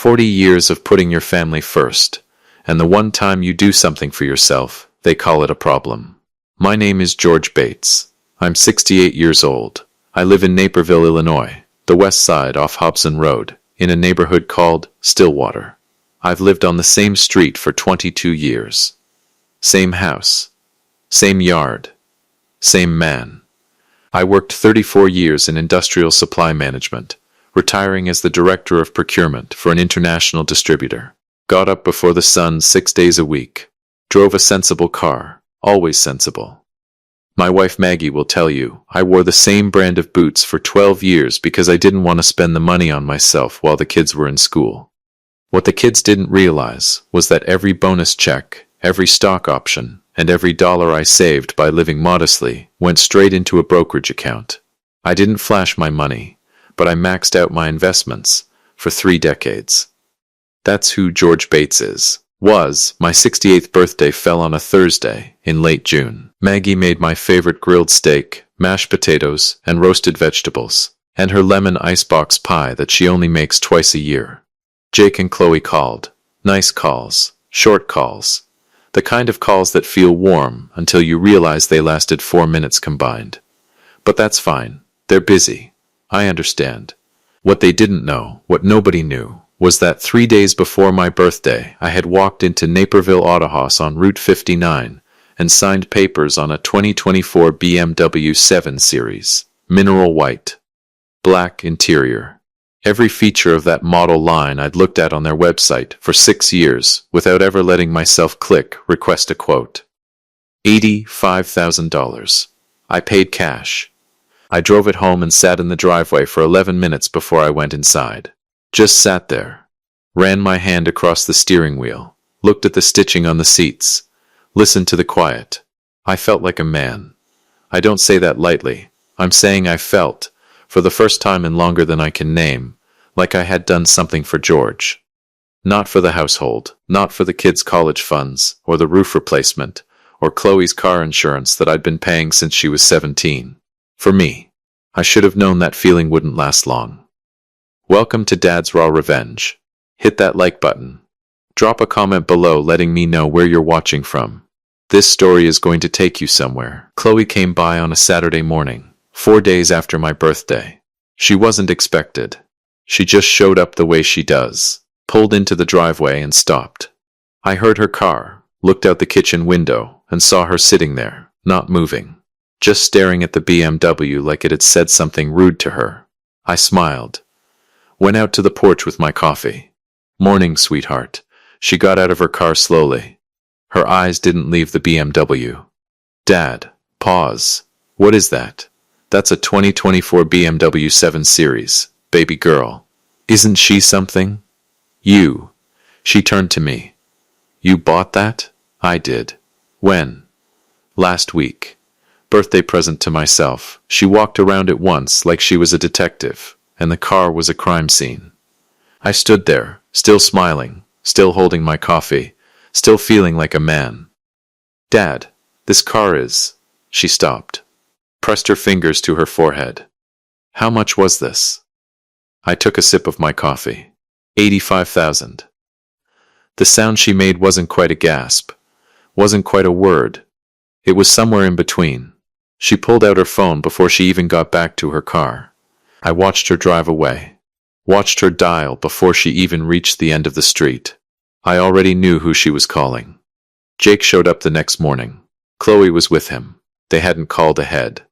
40 years of putting your family first, and the one time you do something for yourself, they call it a problem. My name is George Bates. I'm 68 years old. I live in Naperville, Illinois, the west side off Hobson Road, in a neighborhood called Stillwater. I've lived on the same street for 22 years. Same house. Same yard. Same man. I worked 34 years in industrial supply management, retiring as the director of procurement for an international distributor. Got up before the sun 6 days a week. Drove a sensible car, always sensible. My wife Maggie will tell you, I wore the same brand of boots for 12 years because I didn't want to spend the money on myself while the kids were in school. What the kids didn't realize was that every bonus check, every stock option, and every dollar I saved by living modestly went straight into a brokerage account. I didn't flash my money, but I maxed out my investments for 3 decades. That's who George Bates was. My 68th birthday fell on a Thursday in late June. Maggie made my favorite grilled steak, mashed potatoes, and roasted vegetables, and her lemon icebox pie that she only makes twice a year. Jake and Chloe called. Nice calls, short calls. The kind of calls that feel warm until you realize they lasted 4 minutes combined. But that's fine. They're busy. I understand. What they didn't know, what nobody knew, was that 3 days before my birthday, I had walked into Naperville Autohaus on Route 59 and signed papers on a 2024 BMW 7 Series, mineral white, black interior. Every feature of that model line I'd looked at on their website for 6 years without ever letting myself click request a quote. $85,000. I paid cash. I drove it home and sat in the driveway for 11 minutes before I went inside. Just sat there. Ran my hand across the steering wheel. Looked at the stitching on the seats. Listened to the quiet. I felt like a man. I don't say that lightly. I'm saying I felt, for the first time in longer than I can name, like I had done something for George. Not for the household, not for the kids' college funds, or the roof replacement, or Chloe's car insurance that I'd been paying since she was 17. For me. I should have known that feeling wouldn't last long. Welcome to Dad's Raw Revenge. Hit that like button. Drop a comment below letting me know where you're watching from. This story is going to take you somewhere. Chloe came by on a Saturday morning, 4 days after my birthday. She wasn't expected. She just showed up the way she does, pulled into the driveway and stopped. I heard her car, looked out the kitchen window, and saw her sitting there, not moving, just staring at the BMW like it had said something rude to her. I smiled. Went out to the porch with my coffee. Morning, sweetheart. She got out of her car slowly. Her eyes didn't leave the BMW. Dad, pause. What is that? That's a 2024 BMW 7 Series, baby girl. Isn't she something? You. She turned to me. You bought that? I did. When? Last week. Birthday present to myself. She walked around it once like she was a detective, and the car was a crime scene. I stood there, still smiling, still holding my coffee, still feeling like a man. Dad, this car is... She stopped. Pressed her fingers to her forehead. How much was this? I took a sip of my coffee. $85,000. The sound she made wasn't quite a gasp, wasn't quite a word. It was somewhere in between. She pulled out her phone before she even got back to her car. I watched her drive away. Watched her dial before she even reached the end of the street. I already knew who she was calling. Jake showed up the next morning. Chloe was with him. They hadn't called ahead.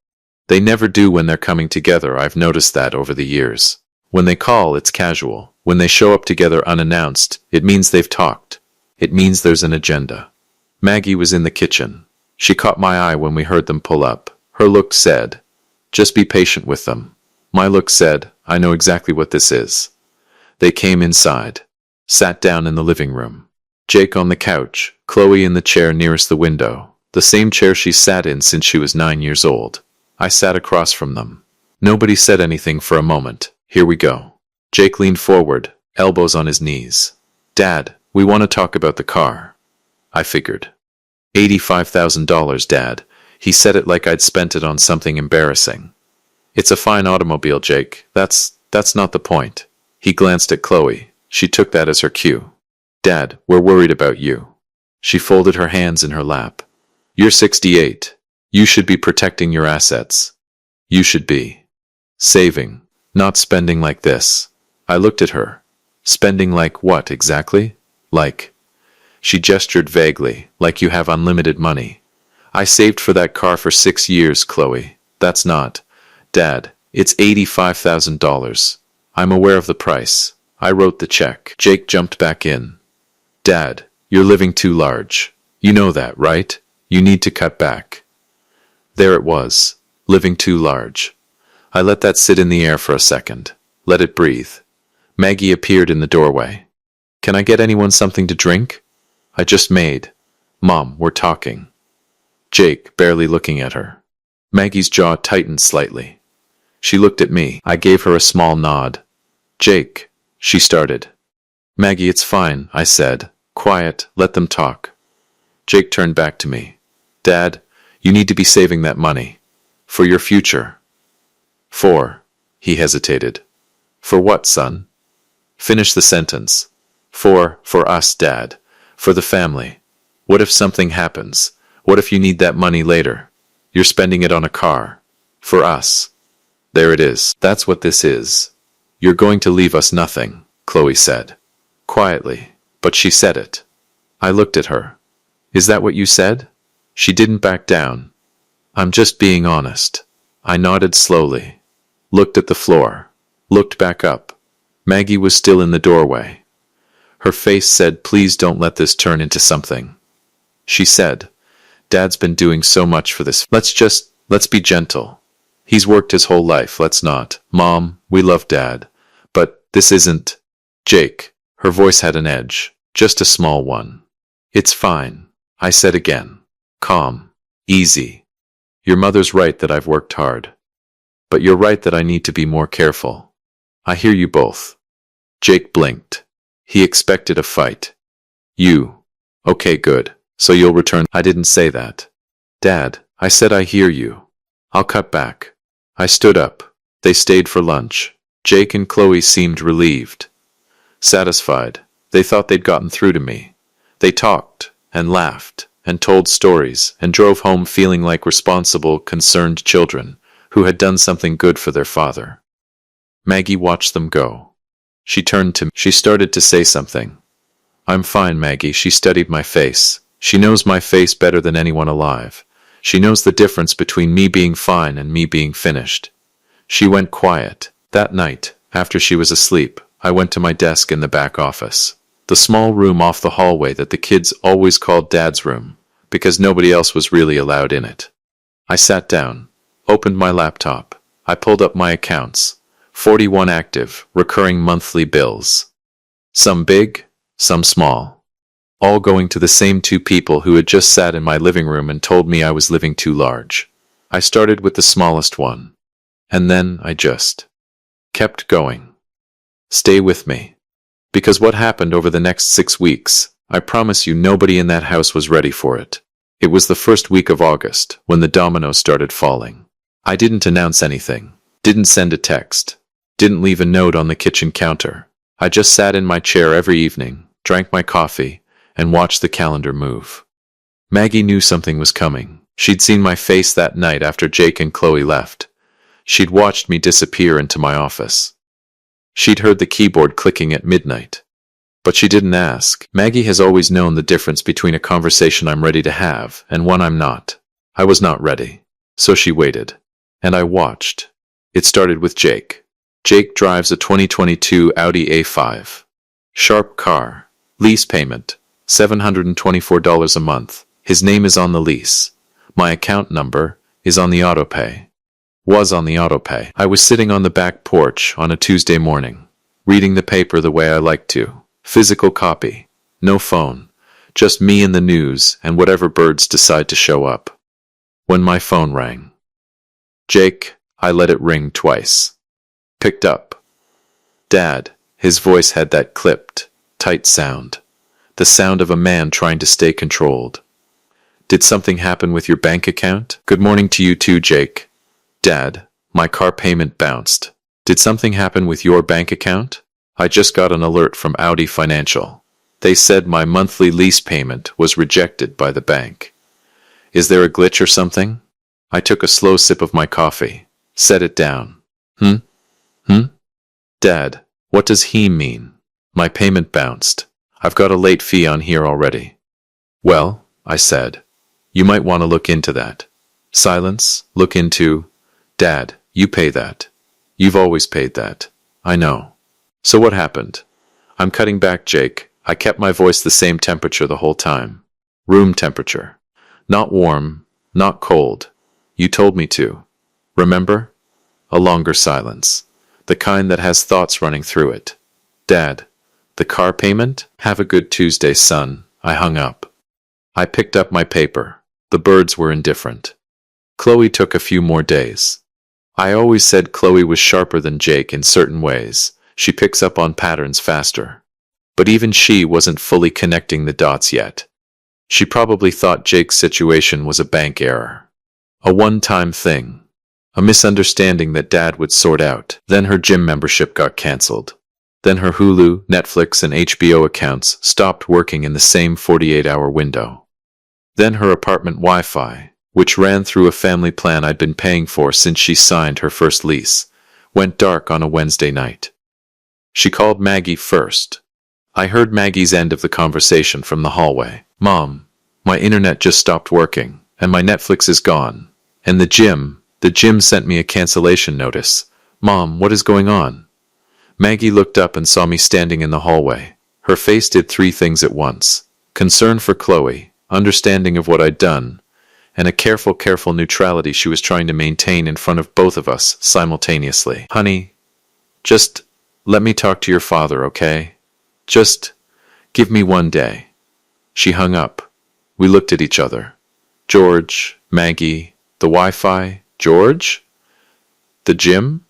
They never do when they're coming together. I've noticed that over the years. When they call, it's casual. When they show up together unannounced, it means they've talked. It means there's an agenda. Maggie was in the kitchen. She caught my eye when we heard them pull up. Her look said, "Just be patient with them." My look said, "I know exactly what this is." They came inside. Sat down in the living room. Jake on the couch, Chloe in the chair nearest the window, the same chair she sat in since she was 9 years old. I sat across from them. Nobody said anything for a moment. Here we go. Jake leaned forward, elbows on his knees. Dad, we want to talk about the car. I figured. $85,000, Dad. He said it like I'd spent it on something embarrassing. It's a fine automobile, Jake. That's not the point. He glanced at Chloe. She took that as her cue. Dad, we're worried about you. She folded her hands in her lap. You're 68. You should be protecting your assets. You should be saving, not spending like this. I looked at her. Spending like what exactly? Like. She gestured vaguely, like you have unlimited money. I saved for that car for 6 years, Chloe. That's not. Dad, it's $85,000. I'm aware of the price. I wrote the check. Jake jumped back in. Dad, you're living too large. You know that, right? You need to cut back. There it was. Living too large. I let that sit in the air for a second. Let it breathe. Maggie appeared in the doorway. Can I get anyone something to drink? I just made. Mom, we're talking. Jake, barely looking at her. Maggie's jaw tightened slightly. She looked at me. I gave her a small nod. Jake, she started. Maggie, it's fine, I said. Quiet, let them talk. Jake turned back to me. Dad, you need to be saving that money. For your future. For, he hesitated. For what, son? Finish the sentence. For us, Dad. For the family. What if something happens? What if you need that money later? You're spending it on a car. For us. There it is. That's what this is. You're going to leave us nothing, Chloe said. Quietly, but she said it. I looked at her. Is that what you said? She didn't back down. I'm just being honest. I nodded slowly. Looked at the floor. Looked back up. Maggie was still in the doorway. Her face said, please don't let this turn into something. She said, Dad's been doing so much for this. Let's be gentle. He's worked his whole life, let's not. Mom, we love Dad. But this isn't. Jake. Her voice had an edge. Just a small one. It's fine. I said again. Calm. Easy. Your mother's right that I've worked hard. But you're right that I need to be more careful. I hear you both. Jake blinked. He expected a fight. You. Okay, good. So you'll return. I didn't say that. Dad, I said I hear you. I'll cut back. I stood up. They stayed for lunch. Jake and Chloe seemed relieved. Satisfied. They thought they'd gotten through to me. They talked, and laughed, and told stories, and drove home feeling like responsible, concerned children who had done something good for their father. Maggie watched them go. She turned to me. She started to say something. I'm fine, Maggie. She studied my face. She knows my face better than anyone alive. She knows the difference between me being fine and me being finished. She went quiet. That night, after she was asleep, I went to my desk in the back office. The small room off the hallway that the kids always called Dad's room, because nobody else was really allowed in it. I sat down, opened my laptop. I pulled up my accounts. 41 active, recurring monthly bills. Some big, some small. All going to the same two people who had just sat in my living room and told me I was living too large. I started with the smallest one. And then I just kept going. Stay with me. Because what happened over the next 6 weeks, I promise you nobody in that house was ready for it. It was the first week of August, when the dominoes started falling. I didn't announce anything. Didn't send a text. Didn't leave a note on the kitchen counter. I just sat in my chair every evening, drank my coffee, and watched the calendar move. Maggie knew something was coming. She'd seen my face that night after Jake and Chloe left. She'd watched me disappear into my office. She'd heard the keyboard clicking at midnight. But she didn't ask. Maggie has always known the difference between a conversation I'm ready to have and one I'm not. I was not ready. So she waited. And I watched. It started with Jake. Jake drives a 2022 Audi A5. Sharp car. Lease payment. $724 a month. His name is on the lease. My account number is on the autopay. Was on the autopay. I was sitting on the back porch on a Tuesday morning, reading the paper the way I like to. Physical copy. No phone. Just me and the news and whatever birds decide to show up. When my phone rang. Jake, I let it ring twice. Picked up. Dad. His voice had that clipped, tight sound. The sound of a man trying to stay controlled. Did something happen with your bank account? Good morning to you too, Jake. Dad, my car payment bounced. Did something happen with your bank account? I just got an alert from Audi Financial. They said my monthly lease payment was rejected by the bank. Is there a glitch or something? I took a slow sip of my coffee, set it down. Hmm? Dad, what does he mean? My payment bounced. I've got a late fee on here already. Well, I said, you might want to look into that. Silence, look into. Dad, you pay that. You've always paid that. I know. So what happened? I'm cutting back, Jake. I kept my voice the same temperature the whole time. Room temperature. Not warm, not cold. You told me to. Remember? A longer silence. The kind that has thoughts running through it. Dad, the car payment? Have a good Tuesday, son. I hung up. I picked up my paper. The birds were indifferent. Chloe took a few more days. I always said Chloe was sharper than Jake in certain ways. She picks up on patterns faster. But even she wasn't fully connecting the dots yet. She probably thought Jake's situation was a bank error. A one-time thing. A misunderstanding that Dad would sort out. Then her gym membership got cancelled. Then her Hulu, Netflix, and HBO accounts stopped working in the same 48-hour window. Then her apartment Wi-Fi, which ran through a family plan I'd been paying for since she signed her first lease, went dark on a Wednesday night. She called Maggie first. I heard Maggie's end of the conversation from the hallway. Mom, my internet just stopped working, and my Netflix is gone. And the gym sent me a cancellation notice. Mom, what is going on? Maggie looked up and saw me standing in the hallway. Her face did three things at once. Concern for Chloe, understanding of what I'd done, and a careful neutrality she was trying to maintain in front of both of us simultaneously. Honey, just let me talk to your father, okay? Just give me one day. She hung up. We looked at each other. George, Maggie, the Wi-Fi, George? The gym?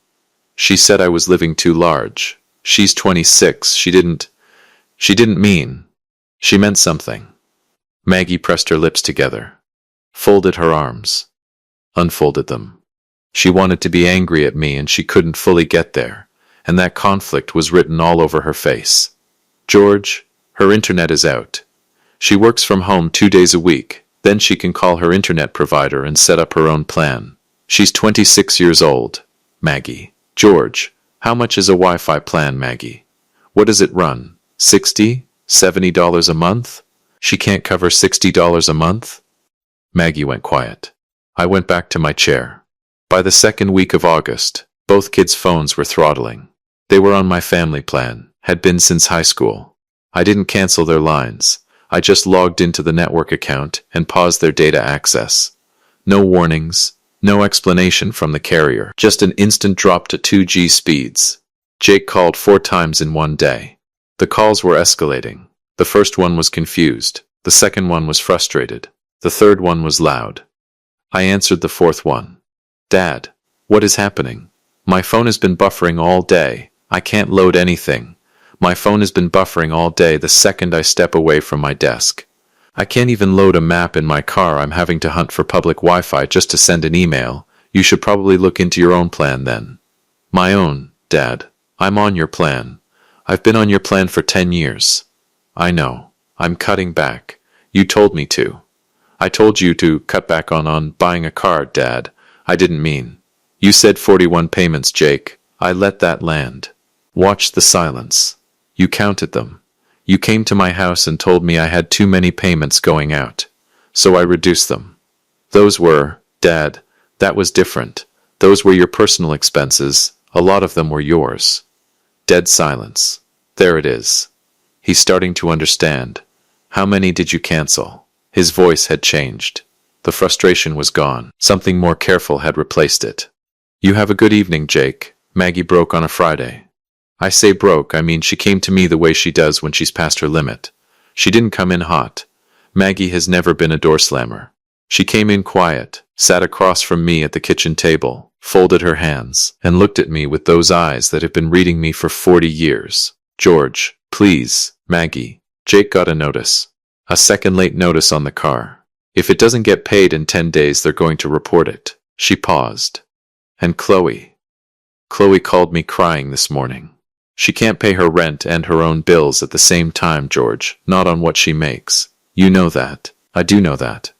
She said I was living too large. She's 26. She didn't mean. She meant something. Maggie pressed her lips together, folded her arms, unfolded them. She wanted to be angry at me and she couldn't fully get there, and that conflict was written all over her face. George, her internet is out. She works from home 2 days a week. Then she can call her internet provider and set up her own plan. She's 26 years old. Maggie. George, how much is a Wi-Fi plan, Maggie? What does it run? $60? $70 a month? She can't cover $60 a month? Maggie went quiet. I went back to my chair. By the second week of August, both kids' phones were throttling. They were on my family plan, had been since high school. I didn't cancel their lines. I just logged into the network account and paused their data access. No warnings, no explanation from the carrier, just an instant drop to 2G speeds. Jake called 4 times in one day. The calls were escalating. The first one was confused. The second one was frustrated. The third one was loud. I answered the fourth one. Dad, what is happening? My phone has been buffering all day. I can't load anything. My phone has been buffering all day the second I step away from my desk. I can't even load a map in my car. I'm having to hunt for public Wi-Fi just to send an email. You should probably look into your own plan then. My own, Dad. I'm on your plan. I've been on your plan for 10 years. I know. I'm cutting back. You told me to. I told you to cut back on buying a car, Dad. I didn't mean. You said 41 payments, Jake. I let that land. Watch the silence. You counted them. You came to my house and told me I had too many payments going out. So I reduced them. Those were, Dad, that was different. Those were your personal expenses. A lot of them were yours. Dead silence. There it is. He's starting to understand. How many did you cancel? His voice had changed. The frustration was gone. Something more careful had replaced it. You have a good evening, Jake. Maggie broke on a Friday. I say broke, I mean she came to me the way she does when she's past her limit. She didn't come in hot. Maggie has never been a door slammer. She came in quiet, sat across from me at the kitchen table, folded her hands, and looked at me with those eyes that have been reading me for 40 years. George, please, Maggie. Jake got a notice. A second late notice on the car. If it doesn't get paid in 10 days, they're going to report it. She paused. And Chloe. Chloe called me crying this morning. She can't pay her rent and her own bills at the same time, George, not on what she makes. You know that. I do know that.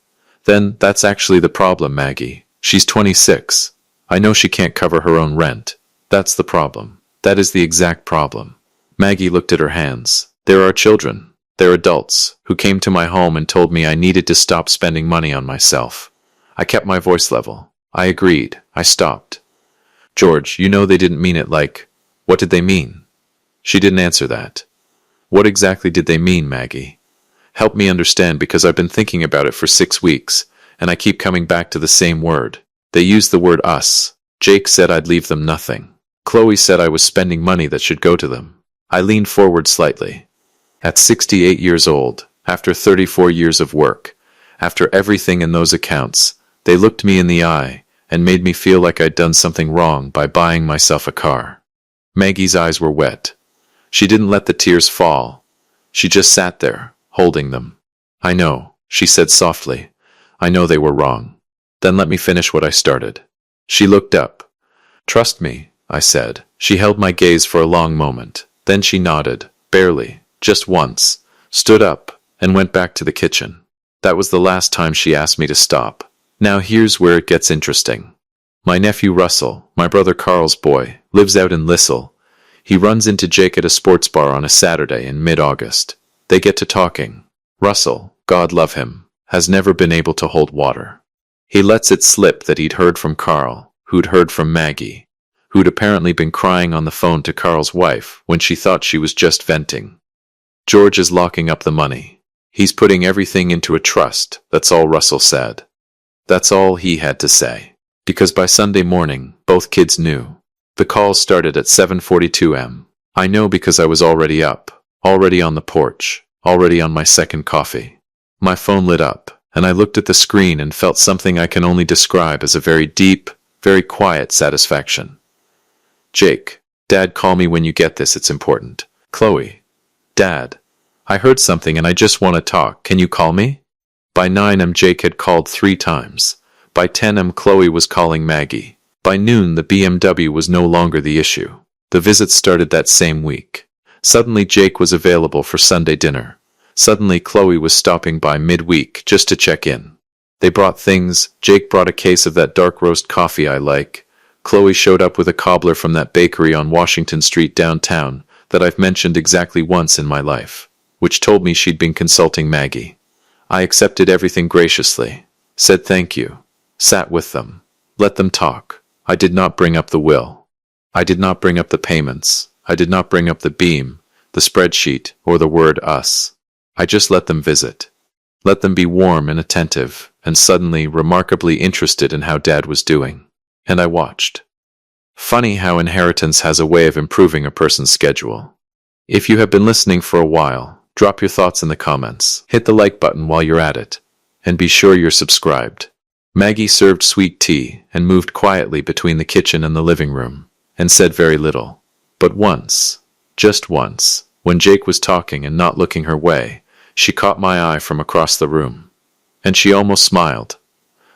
Then, that's actually the problem, Maggie. She's 26. I know she can't cover her own rent. That's the problem. That is the exact problem. Maggie looked at her hands. There are children. They're adults, who came to my home and told me I needed to stop spending money on myself. I kept my voice level. I agreed. I stopped. George, you know they didn't mean it like, what did they mean? She didn't answer that. What exactly did they mean, Maggie? Help me understand, because I've been thinking about it for 6 weeks, and I keep coming back to the same word. They used the word us. Jake said I'd leave them nothing. Chloe said I was spending money that should go to them. I leaned forward slightly. At 68 years old, after 34 years of work, after everything in those accounts, they looked me in the eye and made me feel like I'd done something wrong by buying myself a car. Maggie's eyes were wet. She didn't let the tears fall. She just sat there, holding them. I know, she said softly. I know they were wrong. Then let me finish what I started. She looked up. Trust me, I said. She held my gaze for a long moment. Then she nodded, barely, just once, stood up, and went back to the kitchen. That was the last time she asked me to stop. Now here's where it gets interesting. My nephew Russell, my brother Carl's boy, lives out in Lissell. He runs into Jake at a sports bar on a Saturday in mid-August. They get to talking. Russell, God love him, has never been able to hold water. He lets it slip that he'd heard from Carl, who'd heard from Maggie, who'd apparently been crying on the phone to Carl's wife when she thought she was just venting. George is locking up the money. He's putting everything into a trust, that's all Russell said. That's all he had to say. Because by Sunday morning, both kids knew. The calls started at 7:42 am. I know because I was already up, already on the porch, already on my second coffee. My phone lit up, and I looked at the screen and felt something I can only describe as a very deep, very quiet satisfaction. Jake, Dad, call me when you get this, it's important. Chloe. Dad. I heard something and I just want to talk, can you call me? By 9 am Jake had called 3 times. By 10 am Chloe was calling Maggie. By noon the BMW was no longer the issue. The visits started that same week. Suddenly Jake was available for Sunday dinner. Suddenly Chloe was stopping by midweek just to check in. They brought things. Jake brought a case of that dark roast coffee I like. Chloe showed up with a cobbler from that bakery on Washington Street downtown that I've mentioned exactly once in my life, which told me she'd been consulting Maggie. I accepted everything graciously, said thank you, sat with them, let them talk. I did not bring up the will. I did not bring up the payments. I did not bring up the beam, the spreadsheet, or the word us. I just let them visit. Let them be warm and attentive, and suddenly remarkably interested in how Dad was doing. And I watched. Funny how inheritance has a way of improving a person's schedule. If you have been listening for a while, drop your thoughts in the comments. Hit the like button while you're at it. And be sure you're subscribed. Maggie served sweet tea and moved quietly between the kitchen and the living room, and said very little. But once, just once, when Jake was talking and not looking her way, she caught my eye from across the room. And she almost smiled.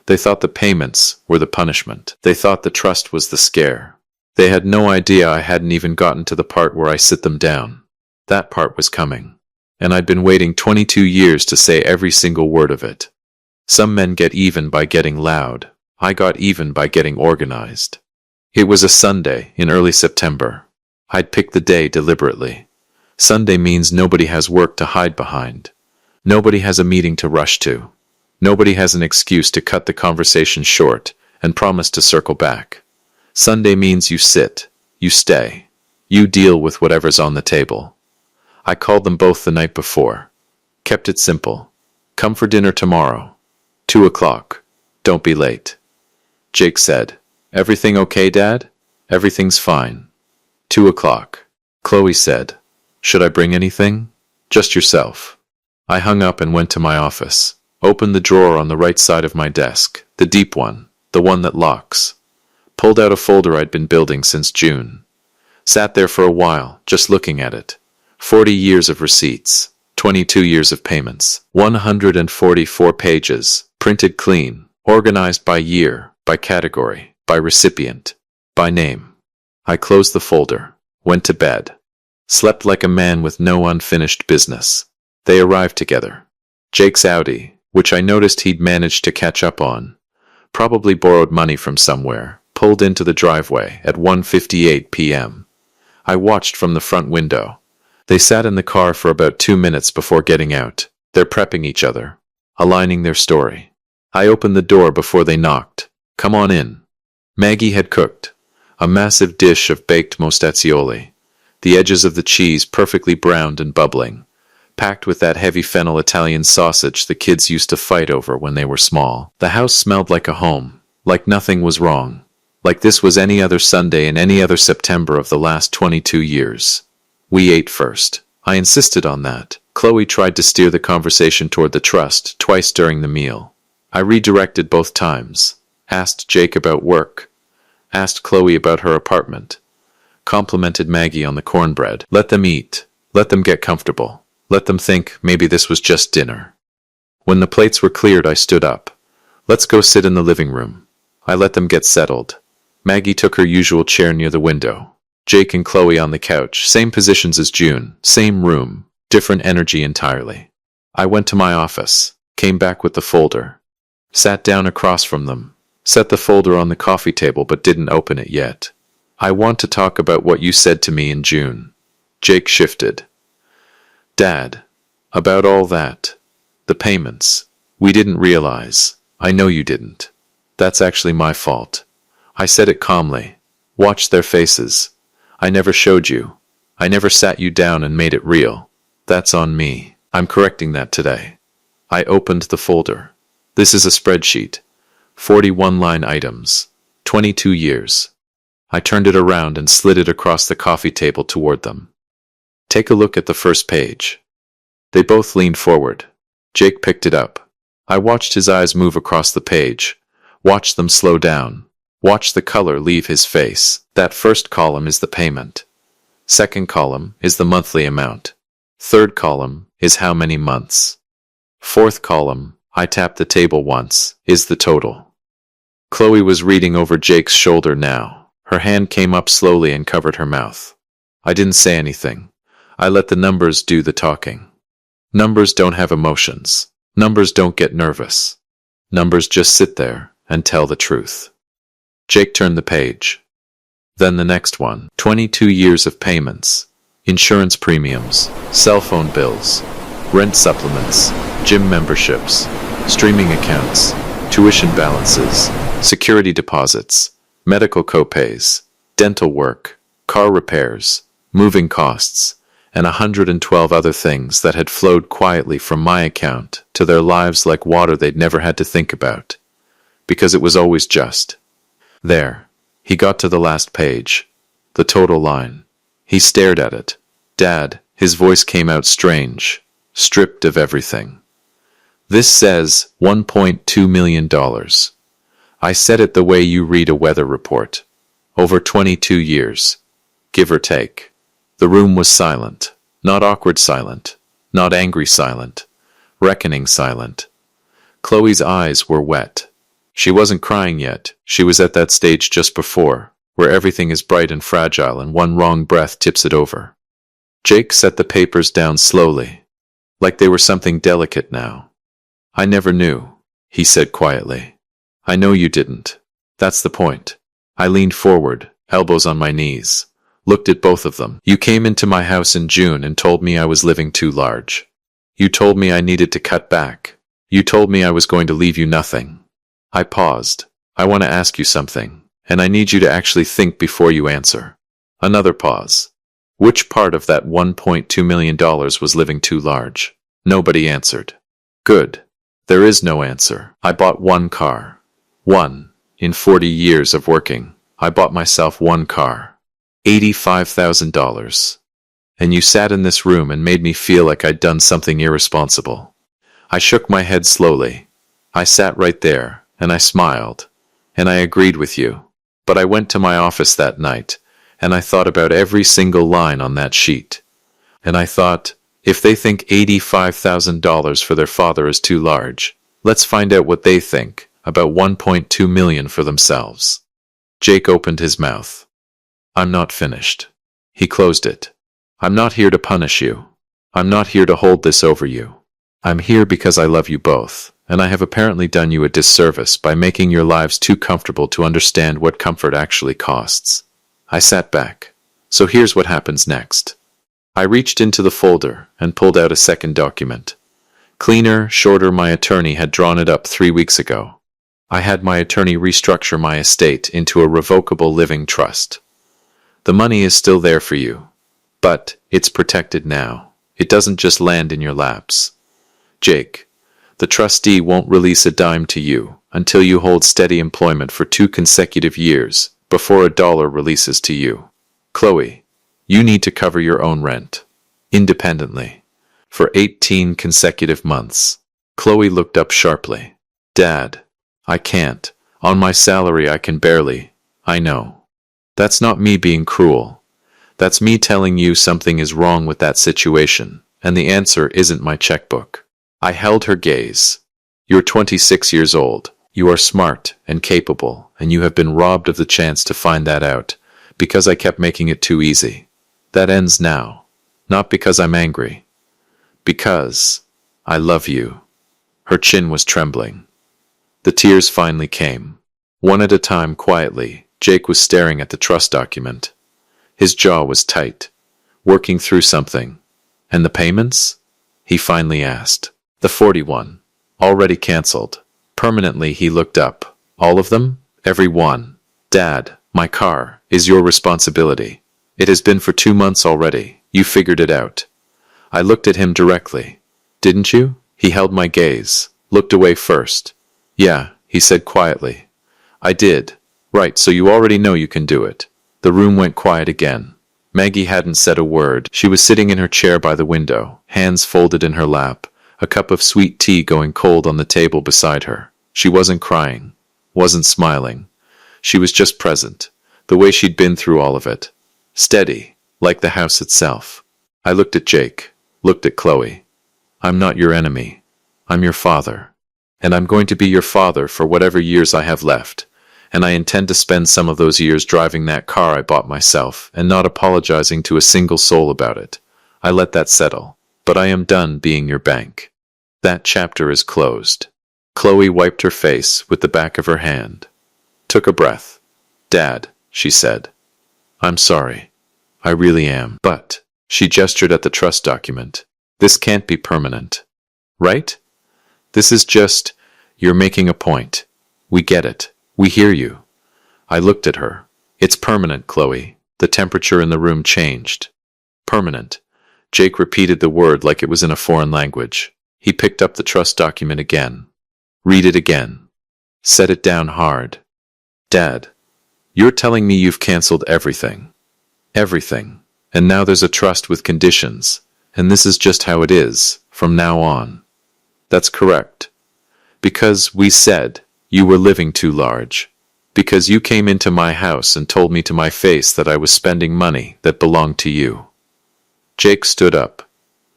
They thought the payments were the punishment. They thought the trust was the scare. They had no idea I hadn't even gotten to the part where I sit them down. That part was coming. And I'd been waiting 22 years to say every single word of it. Some men get even by getting loud. I got even by getting organized. It was a Sunday in early September. I'd picked the day deliberately. Sunday means nobody has work to hide behind. Nobody has a meeting to rush to. Nobody has an excuse to cut the conversation short and promise to circle back. Sunday means you sit, you stay, you deal with whatever's on the table. I called them both the night before. Kept it simple. Come for dinner tomorrow. 2 o'clock. Don't be late. Jake said, Everything okay, Dad? Everything's fine. 2 o'clock. Chloe said, Should I bring anything? Just yourself. I hung up and went to my office. Opened the drawer on the right side of my desk, the deep one, the one that locks. Pulled out a folder I'd been building since June. Sat there for a while, just looking at it. 40 years of receipts, 22 years of payments, 144 pages, printed clean, organized by year, by category, by recipient, by name. I closed the folder, went to bed. Slept like a man with no unfinished business. They arrived together. Jake's Audi, which I noticed he'd managed to catch up on, probably borrowed money from somewhere, pulled into the driveway at 1:58 p.m. I watched from the front window. They sat in the car for about 2 minutes before getting out. They're prepping each other, aligning their story. I opened the door before they knocked. Come on in. Maggie had cooked a massive dish of baked mostaccioli, the edges of the cheese perfectly browned and bubbling, packed with that heavy fennel Italian sausage the kids used to fight over when they were small. The house smelled like a home, like nothing was wrong, like this was any other Sunday in any other September of the last 22 years. We ate first. I insisted on that. Chloe tried to steer the conversation toward the trust twice during the meal. I redirected both times, asked Jake about work, asked Chloe about her apartment, complimented Maggie on the cornbread. Let them eat. Let them get comfortable. Let them think maybe this was just dinner. When the plates were cleared, I stood up. Let's go sit in the living room. I let them get settled. Maggie took her usual chair near the window. Jake and Chloe on the couch, same positions as June, same room, different energy entirely. I went to my office, came back with the folder, sat down across from them, set the folder on the coffee table but didn't open it yet. I want to talk about what you said to me in June. Jake shifted. Dad, about all that. The payments. We didn't realize. I know you didn't. That's actually my fault. I said it calmly. Watched their faces. I never showed you. I never sat you down and made it real. That's on me. I'm correcting that today. I opened the folder. This is a spreadsheet. 41 line items. 22 years. I turned it around and slid it across the coffee table toward them. Take a look at the first page. They both leaned forward. Jake picked it up. I watched his eyes move across the page, watched them slow down, watched the color leave his face. That first column is the payment. Second column is the monthly amount. Third column is how many months. Fourth column, I tapped the table once, is the total. Chloe was reading over Jake's shoulder now. Her hand came up slowly and covered her mouth. I didn't say anything. I let the numbers do the talking. Numbers don't have emotions. Numbers don't get nervous. Numbers just sit there and tell the truth. Jake turned the page. Then the next one. 22 years of payments. Insurance premiums, cell phone bills, rent supplements, gym memberships, streaming accounts, tuition balances, security deposits, medical copays, dental work, car repairs, moving costs, and 112 other things that had flowed quietly from my account to their lives like water they'd never had to think about, because it was always just. There, he got to the last page, the total line. He stared at it. Dad, his voice came out strange, stripped of everything. This says $1.2 million. I said it the way you read a weather report. Over 22 years, give or take. The room was silent, not awkward silent, not angry silent, reckoning silent. Chloe's eyes were wet. She wasn't crying yet. She was at that stage just before, where everything is bright and fragile and one wrong breath tips it over. Jake set the papers down slowly, like they were something delicate now. I never knew, he said quietly. I know you didn't. That's the point. I leaned forward, elbows on my knees, looked at both of them. You came into my house in June and told me I was living too large. You told me I needed to cut back. You told me I was going to leave you nothing. I paused. I want to ask you something, and I need you to actually think before you answer. Another pause. Which part of that $1.2 million was living too large? Nobody answered. Good. There is no answer. I bought one car. One. In 40 years of working, I bought myself one car. $85,000. And you sat in this room and made me feel like I'd done something irresponsible. I shook my head slowly. I sat right there, and I smiled. And I agreed with you. But I went to my office that night, and I thought about every single line on that sheet. And I thought, if they think $85,000 for their father is too large, let's find out what they think about $1.2 million for themselves. Jake opened his mouth. I'm not finished. He closed it. I'm not here to punish you. I'm not here to hold this over you. I'm here because I love you both, and I have apparently done you a disservice by making your lives too comfortable to understand what comfort actually costs. I sat back. So here's what happens next. I reached into the folder and pulled out a second document. Cleaner, shorter, my attorney had drawn it up 3 weeks ago. I had my attorney restructure my estate into a revocable living trust. The money is still there for you, but it's protected now. It doesn't just land in your laps. Jake, the trustee won't release a dime to you until you hold steady employment for 2 consecutive years before a dollar releases to you. Chloe, you need to cover your own rent, independently, for 18 consecutive months. Chloe looked up sharply. Dad, I can't. On my salary I can barely. I know. That's not me being cruel. That's me telling you something is wrong with that situation, and the answer isn't my checkbook. I held her gaze. You're 26 years old. You are smart and capable, and you have been robbed of the chance to find that out, because I kept making it too easy. That ends now. Not because I'm angry. Because I love you. Her chin was trembling. The tears finally came. One at a time, quietly, Jake was staring at the trust document. His jaw was tight, working through something. And the payments? He finally asked. The 41. Already cancelled. Permanently, he looked up. All of them? Every one. Dad, my car is your responsibility. It has been for 2 months already. You figured it out. I looked at him directly. Didn't you? He held my gaze, looked away first. Yeah, he said quietly. I did. Right, so you already know you can do it. The room went quiet again. Maggie hadn't said a word. She was sitting in her chair by the window, hands folded in her lap, a cup of sweet tea going cold on the table beside her. She wasn't crying, wasn't smiling. She was just present, the way she'd been through all of it. Steady, like the house itself. I looked at Jake, looked at Chloe. I'm not your enemy. I'm your father. And I'm going to be your father for whatever years I have left. And I intend to spend some of those years driving that car I bought myself and not apologizing to a single soul about it. I let that settle. But I am done being your bank. That chapter is closed. Chloe wiped her face with the back of her hand. Took a breath. Dad, she said. I'm sorry. I really am. But, she gestured at the trust document. This can't be permanent. Right? This is just, you're making a point. We get it. We hear you. I looked at her. It's permanent, Chloe. The temperature in the room changed. Permanent. Jake repeated the word like it was in a foreign language. He picked up the trust document again. Read it again. Set it down hard. Dad, you're telling me you've canceled everything. Everything. And now there's a trust with conditions. And this is just how it is, from now on. That's correct. Because we said you were living too large. Because you came into my house and told me to my face that I was spending money that belonged to you. Jake stood up.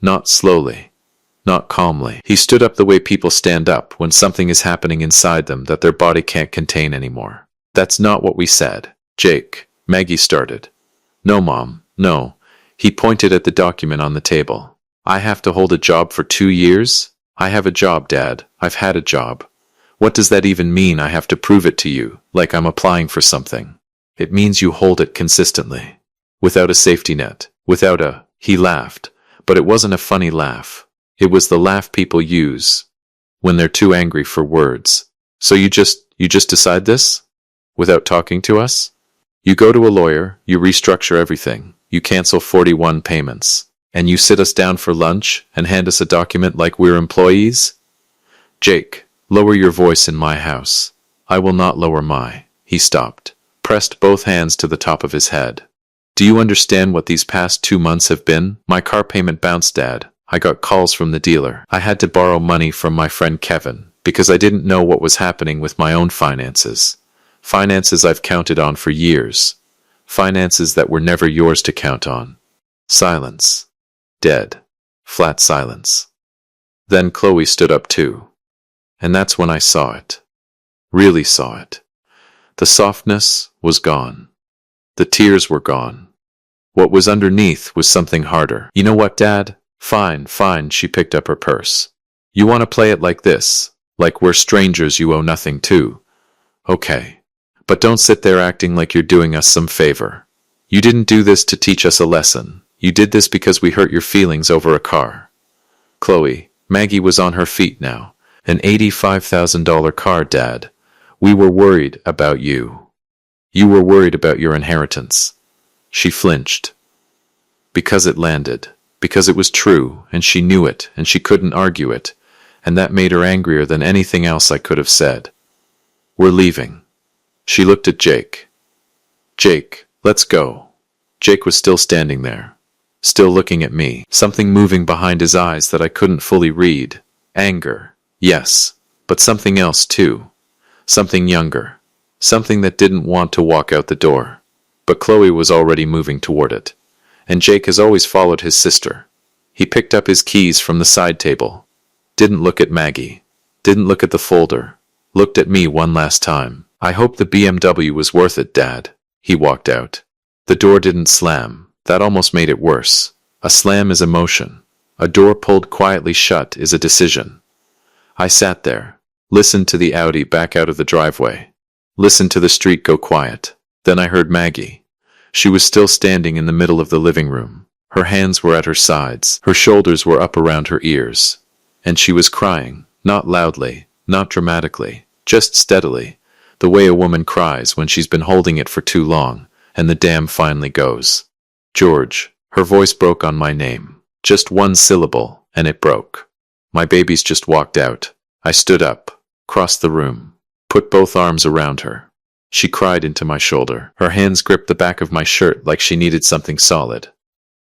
Not slowly. Not calmly. He stood up the way people stand up when something is happening inside them that their body can't contain anymore. That's not what we said. Jake, Maggie started. No, Mom, no. He pointed at the document on the table. I have to hold a job for 2 years? I have a job, Dad. I've had a job. What does that even mean? I have to prove it to you, like I'm applying for something. It means you hold it consistently. Without a safety net. Without a... He laughed. But it wasn't a funny laugh. It was the laugh people use when they're too angry for words. So you just decide this? Without talking to us? You go to a lawyer, you restructure everything, you cancel 41 payments, and you sit us down for lunch and hand us a document like we're employees? Jake, lower your voice in my house. I will not lower my... He stopped, pressed both hands to the top of his head. Do you understand what these past 2 months have been? My car payment bounced, Dad. I got calls from the dealer. I had to borrow money from my friend Kevin, because I didn't know what was happening with my own finances. Finances I've counted on for years. Finances that were never yours to count on. Silence. Dead. Flat silence. Then Chloe stood up too. And that's when I saw it. Really saw it. The softness was gone. The tears were gone. What was underneath was something harder. You know what, Dad? Fine, fine, she picked up her purse. You want to play it like this? Like we're strangers you owe nothing to. Okay. But don't sit there acting like you're doing us some favor. You didn't do this to teach us a lesson. You did this because we hurt your feelings over a car. Chloe, Maggie was on her feet now. An $85,000 car, Dad. We were worried about you. You were worried about your inheritance. She flinched. Because it landed. Because it was true, and she knew it, and she couldn't argue it, and that made her angrier than anything else I could have said. We're leaving. She looked at Jake. Jake, let's go. Jake was still standing there, still looking at me, something moving behind his eyes that I couldn't fully read. Anger, yes, but something else too. Something younger. Something that didn't want to walk out the door. But Chloe was already moving toward it. And Jake has always followed his sister. He picked up his keys from the side table. Didn't look at Maggie. Didn't look at the folder. Looked at me one last time. I hope the BMW was worth it, Dad. He walked out. The door didn't slam. That almost made it worse. A slam is emotion. A door pulled quietly shut is a decision. I sat there. Listened to the Audi back out of the driveway. Listened to the street go quiet. Then I heard Maggie. She was still standing in the middle of the living room. Her hands were at her sides. Her shoulders were up around her ears. And she was crying, not loudly, not dramatically, just steadily, the way a woman cries when she's been holding it for too long, and the dam finally goes. George. Her voice broke on my name. Just one syllable, and it broke. My babies just walked out. I stood up, crossed the room, put both arms around her. She cried into my shoulder. Her hands gripped the back of my shirt like she needed something solid.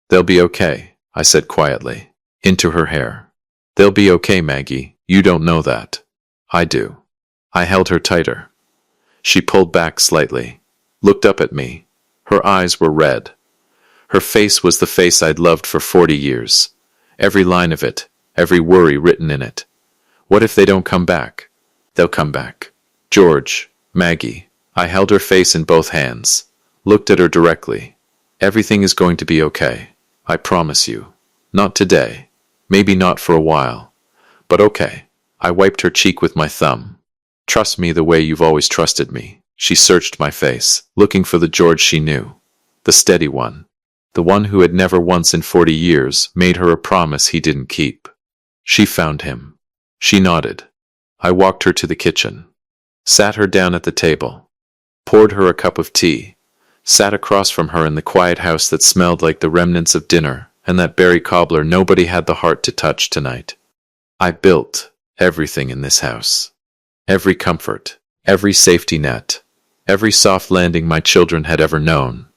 They'll be okay, I said quietly, into her hair. They'll be okay, Maggie. You don't know that. I do. I held her tighter. She pulled back slightly, looked up at me. Her eyes were red. Her face was the face I'd loved for 40 years. Every line of it, every worry written in it. What if they don't come back? They'll come back. George, Maggie. I held her face in both hands, looked at her directly. Everything is going to be okay. I promise you. Not today. Maybe not for a while. But okay. I wiped her cheek with my thumb. Trust me the way you've always trusted me. She searched my face, looking for the George she knew. The steady one. The one who had never once in 40 years made her a promise he didn't keep. She found him. She nodded. I walked her to the kitchen. Sat her down at the table. Poured her a cup of tea. Sat across from her in the quiet house that smelled like the remnants of dinner and that berry cobbler nobody had the heart to touch tonight. I built everything in this house. Every comfort, every safety net, every soft landing my children had ever known.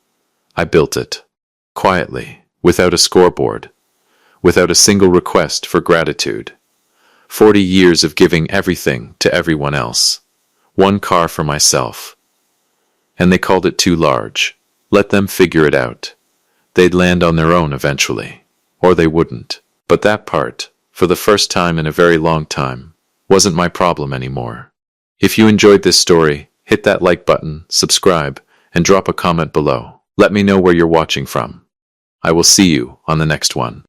I built it. Quietly, without a scoreboard, without a single request for gratitude. 40 years of giving everything to everyone else. One car for myself. And they called it too large. Let them figure it out. They'd land on their own eventually. Or they wouldn't. But that part, for the first time in a very long time, wasn't my problem anymore. If you enjoyed this story, hit that like button, subscribe, and drop a comment below. Let me know where you're watching from. I will see you on the next one.